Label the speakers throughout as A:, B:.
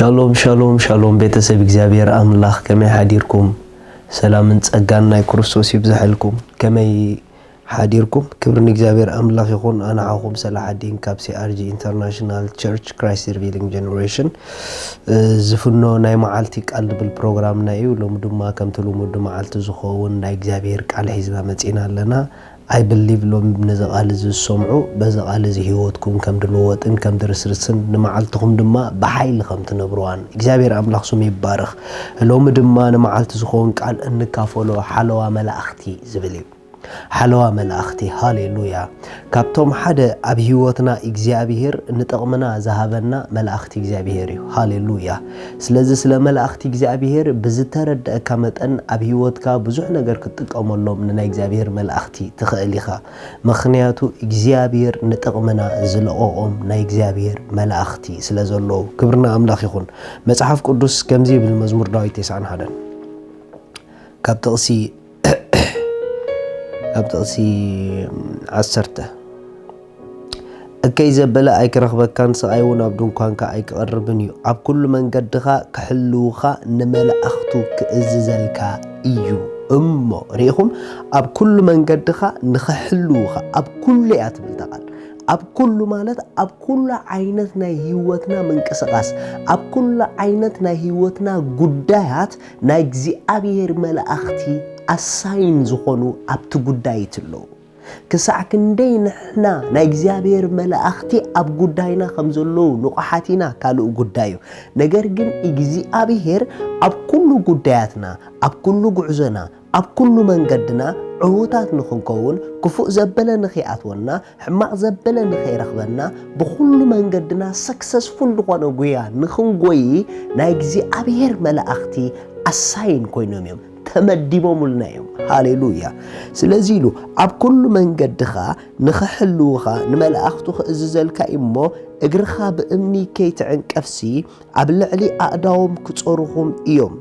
A: ሻሎም ሻሎም ሻሎም ቤተሰብ እግዚአብሔር አምላክ ከመይ ሓዲርኩም ሰላምን ጸጋን ናይ ክርስቶስ ይብዛሕልኩም ከመይ ሓዲርኩም ክብርን እግዚአብሔር አምላክ ይኹን አናዓኹም ሰላሐዲን ካብ ሲአርጂ ኢንተርናሽናል ቸርች ክራይስት ሪቪሊንግ ጀነሬሽን ዝፍኖ ናይ መዓልቲ ቃል ብል ፕሮግራም ናዩ ሎም ድማ ከምቲ ልሙድ መዓልቲ ዝኸውን ናይ እግዚአብሔር ቃል ሒዝና መጺና ኣለና I believe لو نزقال السمعو بزقال هيوتكم كم دلوتن كم درسرسن نمعلتكم دما بحيل خم تنبروان እግዚአብሔር አምላክ ስሙ ይባረክ لو مدما نمعلت زخون قال انكافلو حلوا ملائختي زبلي حلوا ملائختي هاليلويا كابتم حدا اب هيوتنا እግዚአብሔር نطقمنا زهبنا ملائختي እግዚአብሔር هاليلويا ስለዚህ ስለ ملائختي እግዚአብሔር بزتردأ كمتن اب هيوتካ ብዙሕ ነገር ክትጥቀመሎም ናይ እግዚአብሔር ملائختي تخاليخ مخنياتو እግዚአብሔር نطقمنا زلقوم ናይ እግዚአብሔር ملائختي ስለዘሎ ክብርና አምላክ ይኹን መጽሐፍ ቅዱስ ከምዚ بالمزمور ዳዊት 91 ካብተሲ أبتغسي عسرته أكي زبلا أيك رغبكان سغايون أبدون كانك أيك قربنيو أب كل من قدخا كحلوخا نمال أختو كإززلكا إيو أمو ريخم أب كل من قدخا نخحلوخا أب كل أتبل تقال أب كل مالت أب كل عينتنا هيوتنا من كسغاس أب كل عينتنا هيوتنا قدايات نايكزي أبير ملأختي أساين زخونو أبتو قدايتلو كساعك ندين احنا نا እግዚአብሔር ملائختي أب قداينا خمزلو نقحاتنا كالو قدايو نقرقن እግዚአብሔር أب كل قداياتنا أب كل قعزنا أب كل من قدنا عهوتات نخنكون كفوء زبلا نخياتونا حماق زبلا نخي رخبنا بكل من قدنا successful نخوانو نخنقوي نا እግዚአብሔር ملائختي أساين كوينوميوم تمديبهم لنايم هاليلويا سلازيلو أب كل من قدخا نخحلوخا نملأختو خززلكا إمو اقرخا بأمني كي تعنك أفسي أبلعلي أقداهم كتصورهم إيوم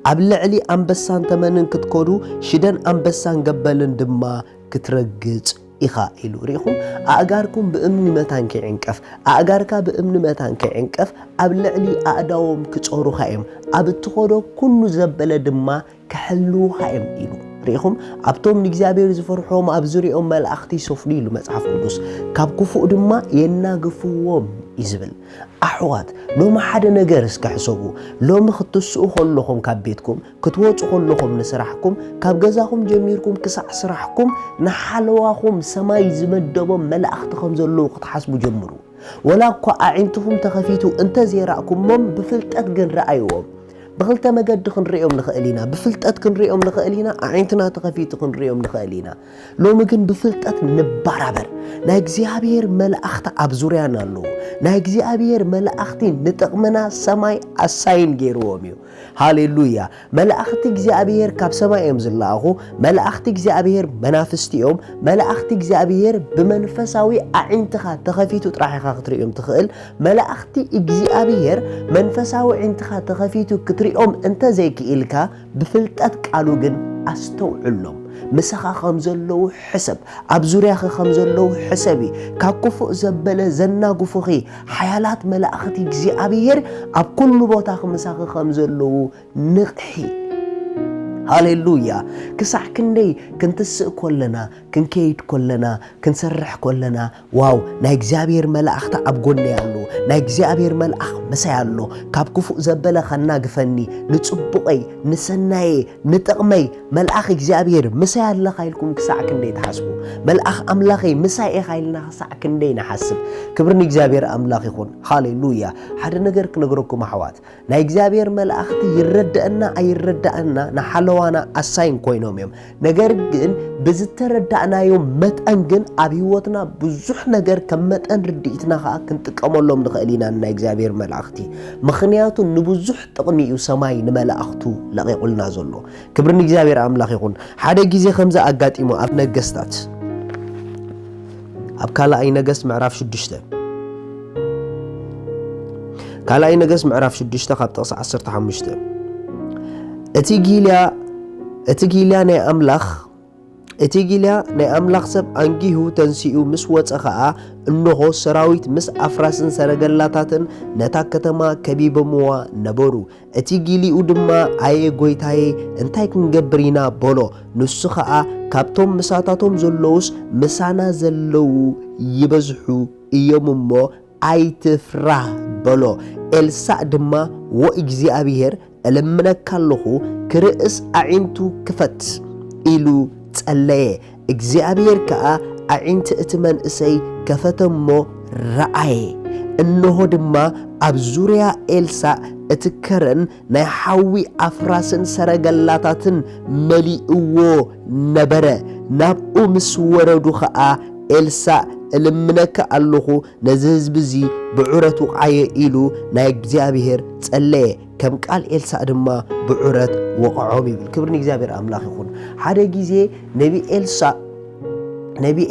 A: أبلعلي أنبسان تمنن كتكورو شدن أنبسان قبلن دما كترقج إخا إلو ريخم أقاركم بأمني متان كي عنكف أقاركا بأمني متان كي عنكف أبلعلي أقداهم كتصورو خائم أبتخورو كل زبل دما كحلو خائم إلو ريخم أبتوم نجزابير زفرحوم أبزوريهم ملأختي سفليلو مصحف قدس كاب كفو دما يناقفوهم إزبل أحوات لو ما حدا نجرس كحسبو لو ما خطسوا خلهم كبيتكم كتوتوا خلهم نسرحكم كاب جزاهم جميركم كسع سرحكم نحلواهم سماي زمدبهم ملأختكم زلوا تحسبوا جمرو ولا قاعدتهم تخفيتوا انت زيراكم مم بفلتات جن رأيهم بغلت ما قد خنريهم نخالينا بفلتات كنريهم نخالينا عينتنا تخفيت كنريهم نخالينا لو ممكن بفلتات نبرابر نا እግዚአብሔር ملأخت أبزوريانا له نا እግዚአብሔር ملأختي نتقمنا سماي أساين جيروميو هاليلويا ملأخت እግዚአብሔር كاب سماي يمزلاخو ملأخت እግዚአብሔር منافستيهم ملأخت እግዚአብሔር بمنفساوي عينتها تخفيتو تراحيخا تريهم تخيل ملأخت እግዚአብሔር منفساوي عينتها تخفيتو تريهم انت زيك إلكا بفلتات قالو جن أستوعلهم مسخا خمزلو حسب أبزورياخ خمزلو حسبي كاكفو زبالة زنا قفوخي حيالات ملأختي እግዚአብሔር أب كل بوتاخ مسخا خمزلو نقحي ሃሌሉያ ክሳዕ ክንደይ ክንትስእ ኮለና ክንከይድ ኮለና ክንሰርሕ ኮለና ዋው ናይ እግዚአብሔር መላእኽቲ ኣብ ጎኒ ያሉ ናይ እግዚአብሔር መልአኽ መሳይ ኣሎ ካብ ክፉእ ዘበለ ኸናግፈኒ ንጽቡቐይ ንሰናይ ንጥቕመይ መልአኽ እግዚአብሔር መሳይ ኣለ ኻይልኩም ክሳዕ ክንደይ ተሓስቡ መልአኽ ኣምላኸይ መሳይ ኻይልና ክሳዕ ክንደይ ነሓስብ ክብርን እግዚአብሔር ኣምላኽ ይኹን ሃሌሉያ ሓደ ነገር ክነግረኩም ኣሕዋት ናይ እግዚአብሔር መላእኽቲ ይረዳእና ኣይረዳእና ንሓለዋና ኣሳይን ኮይኖም እዮም ነገር ግን ብዝተረዳእናዮም መጠን ግን ኣብ ህይወትና ብዙሕ ነገር ከም መጠን ርድኢትና ኸኣ ክንጥቀመሎም ንኽእል ኢና ናይ እግዚአብሔር መላእኽቲ ምኽንያቱ ንብዙሕ ጥቕሚ እዩ ሰማይ ንመላእኽቱ ለቒቑልና ዘሎ ክብርን እግዚአብሔር ኣምላኽ ይኹን ሓደ ግዜ ከምዚ ኣጋጢሙ ኣብ ነገስታት ኣብ ካልኣይ ነገስት ምዕራፍ 6 ካልኣይ ነገስት ምዕራፍ 6 ካብ ጥቕሲ 15 እቲ ጊልያ ናይ ኣምላኽ ሰብ አንጊሁ ተንሲኡ ምስ ወፀ ኸኣ እንሆ ሰራዊት ምስ ኣፍራስን ሰረገላታትን ነታ ከተማ ከቢቦምዋ ነበሩ እቲ ጊልኡ ድማ ኣየ ጎይታዬ እንታይ ክንገብር ኢና በሎ ንሱ ኸኣ ካብቶም ምሳታቶም ዘለውስ ምሳና ዘለው ይበዝሑ እዮም እሞ ኣይትፍራ በሎ ኤልሳዕ ድማ ወእግዚአብሔር እለምነካ ኣለኹ ክርእስ ኣዒንቱ ክፈት ኢሉ ጸለየ እግዚአብሔር ከዓ ኣዒንቲ እቲ መንእሰይ ከፈተሞ ረአየ እንሆ ድማ ኣብ ዙርያ ኤልሳዕ እቲ ከረን ናይ ሓዊ ኣፍራስን ሰረገላታትን መሊእዎ ነበረ ናብኡ ምስ ወረዱ ከዓ ኤልሳዕ እልምነካ ኣለኹ ነዚ ህዝቢ እዚ ብዑረት ውቃየ ኢሉ ናይ እግዚአብሔር ጸለየ ከም ቃል ኤልሳዕ ድማ ብዑረት ወቅዖም ይብል ክብርን እግዚአብሔር ኣምላኽ ይኹን ሓደ ግዜ ነቢ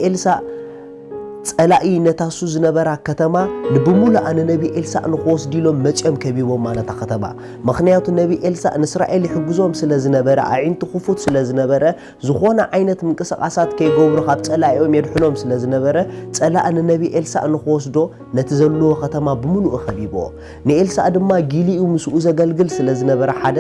A: ኤልሳዕ ጸላኢ ነታሱ ዝነበራ ከተማ ንብሙሉእ ነቢ ኤልሳዕ ንኽወስዲሎም መፅኦም ከቢቦም ማለታ ከተማ ምኽንያቱ ነቢ ኤልሳዕ ንእስራኤል ይሕግዞም ስለ ዝነበረ ኣዒንቲ ክፉት ስለ ዝነበረ ዝኾነ ዓይነት ምንቅስቓሳት ከይገብሩ ካብ ጸላኢኦም የድሕኖም ስለ ዝነበረ ጸላእ ንነቢ ኤልሳዕ ንኽወስዶ ነቲ ዘለዎ ከተማ ብሙሉእ ከቢቦ ንኤልሳዕ ድማ ጊልኡ ምስኡ ዘገልግል ስለ ዝነበረ ሓደ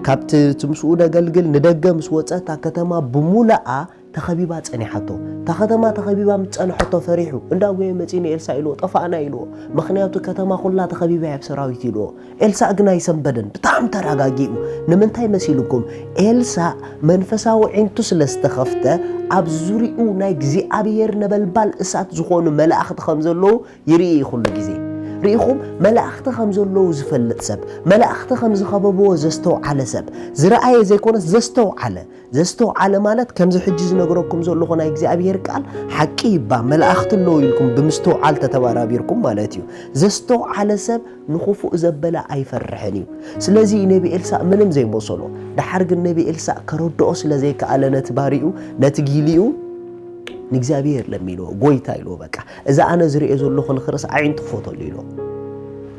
A: ካብቲ ምስኡ ዘገልግል ንደገ ምስ ወፀታ ከተማ ብሙሉኣ ተኸቢባ ጸኒሐቶ ተኸተማ ተኸቢባ ምጸንሐቶ ፈሪሑ እንዳጎየ መጺን ኤልሳዕ ኢልዎ ጠፋእና ኢልዎ ምኽንያቱ ከተማ ኩላ ተኸቢባ ኣብ ሰራዊት ኢልዎ ኤልሳዕ ግን ኣይሰንበደን ብጣዕሚ ተረጋጊኡ ንምንታይ መሲልኩም ኤልሳዕ መንፈሳዊ ዒንቱ ስለ ዝተኸፍተ ኣብ ዙርኡ ናይ እግዚአብሔር ነበልባል እሳት ዝኾኑ መላእኽቲ ከም ዘለዉ ይርኢ ኩሉ ግዜ ርኢኹም መላእኽቲ ከም ዘለዉ ዝፈልጥ ሰብ መላእኽቲ ከም ዝኸበብዎ ዘስተውዓለ ሰብ ዝረአየ ዘይኮነስ ዘስተውዓለ ማለት ከምዚ ሕጂ ዝነግረኩም ዘለኹ ናይ እግዚአብሔር ቃል ሓቂ ይባ መላእኽቲ ኣለዉ ኢልኩም ብምስተውዓል ተተባራቢርኩም ማለት እዩ ዘስተውዓለ ሰብ ንኽፉእ ዘበለ ኣይፈርሕን እዩ ስለዚ ነቢ ኤልሳዕ ምንም ዘይመሰሎ ድሓር ግን ነቢ ኤልሳዕ ከረድኦ ስለ ዘይከኣለ ነቲ ባሪኡ ነቲ ጊልኡ ንእግዚአብሔር ለሚልዎ ጎይታ ኢልዎ በቃ እዛ ኣነ ዝሪኦ ዘለኹ ንኽርስ ኣዒንቱ ክፈተሉ ኢልዎ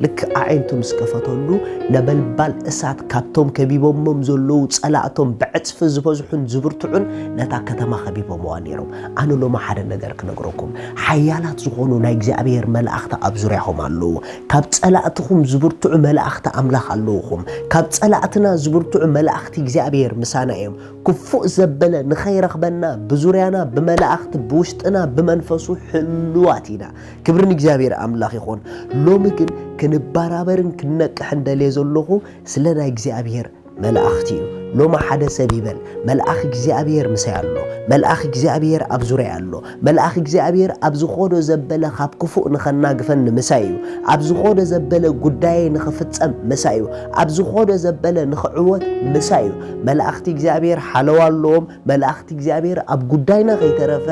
A: ልክ ኣዒንቱ ምስ ከፈተሉ ነበልባል እሳት ካብቶም ከቢቦሞም ዘለዉ ጸላእቶም ብዕፅፊ ዝበዝሑን ዝብርትዑን ነታ ከተማ ከቢቦምዋ ነይሮም ኣነ ሎማ ሓደ ነገር ክነግረኩም ሓያላት ዝኾኑ ናይ እግዚአብሔር መላእኽቲ ኣብ ዙርያኹም ኣለዉ ካብ ጸላእትኹም ዝብርትዑ መላእኽቲ ኣምላኽ ኣለዉኹም ካብ ጸላእትና ዝብርትዑ መላእኽቲ እግዚአብሔር ምሳና እዮም ክፉእ ዘበለ ንኸይረኽበና ብዙርያና ብመላእኽቲ ብውሽጥና ብመንፈሱ ሕልዋት ኢና ክብርን እግዚአብሔር ኣምላኽ ይኹን ሎሚ ግን ክንባራበርን ክንነቅሕ እንደልየ ዘለኹ ስለ ናይ እግዚአብሔር መላእኽቲ እዩ ሎማ ሓደ ሰብ ይበል መልአኽ እግዚአብሔር ምሳይ ኣሎ መልአኽ እግዚአብሔር ኣብ ዙርያ ኣሎ መልአኽ እግዚአብሔር ኣብ ዝኾዶ ዘበለ ካብ ክፉእ ንኸናግፈን ምሳይ እዩ ኣብ ዝኾዶ ዘበለ ጉዳይ ንኽፍጸም ምሳይ እዩ ኣብ ዝኾዶ ዘበለ ንኽዕወት ምሳይ እዩ መላእኽቲ እግዚአብሔር ሓለዋ ኣለዎም መላእኽቲ እግዚአብሔር ኣብ ጉዳይና ከይተረፈ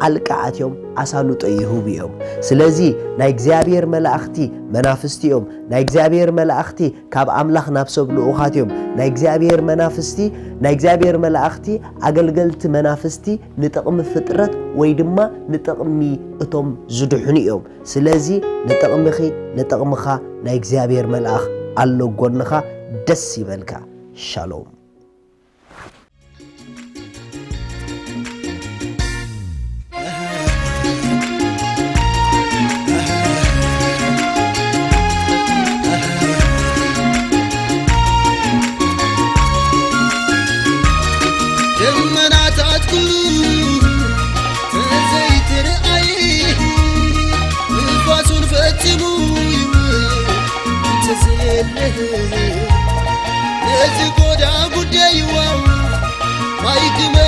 A: ጣልቃ ኣትዮም ኣሳልጦ ይህቡ እዮም ስለዚ ናይ እግዚአብሔር መላእኽቲ መናፍስቲ እዮም ናይ እግዚአብሔር መላእኽቲ ካብ ኣምላኽ ናብ ሰብ ልኡኻት እዮም ናይ እግዚአብሔር መናፍስቲ ናይ እግዚአብሔር መላእኽቲ ኣገልገልቲ መናፍስቲ ንጥቕሚ ፍጥረት ወይ ድማ ንጥቕሚ እቶም ዝድሕኑ እዮም ስለዚ ንጥቕምኺ ንጥቕምኻ ናይ እግዚአብሔር መልአኽ ኣሎ ጎንኻ ደስ ይበልካ ሻሎም
B: أزقودا قديوا ما يكمل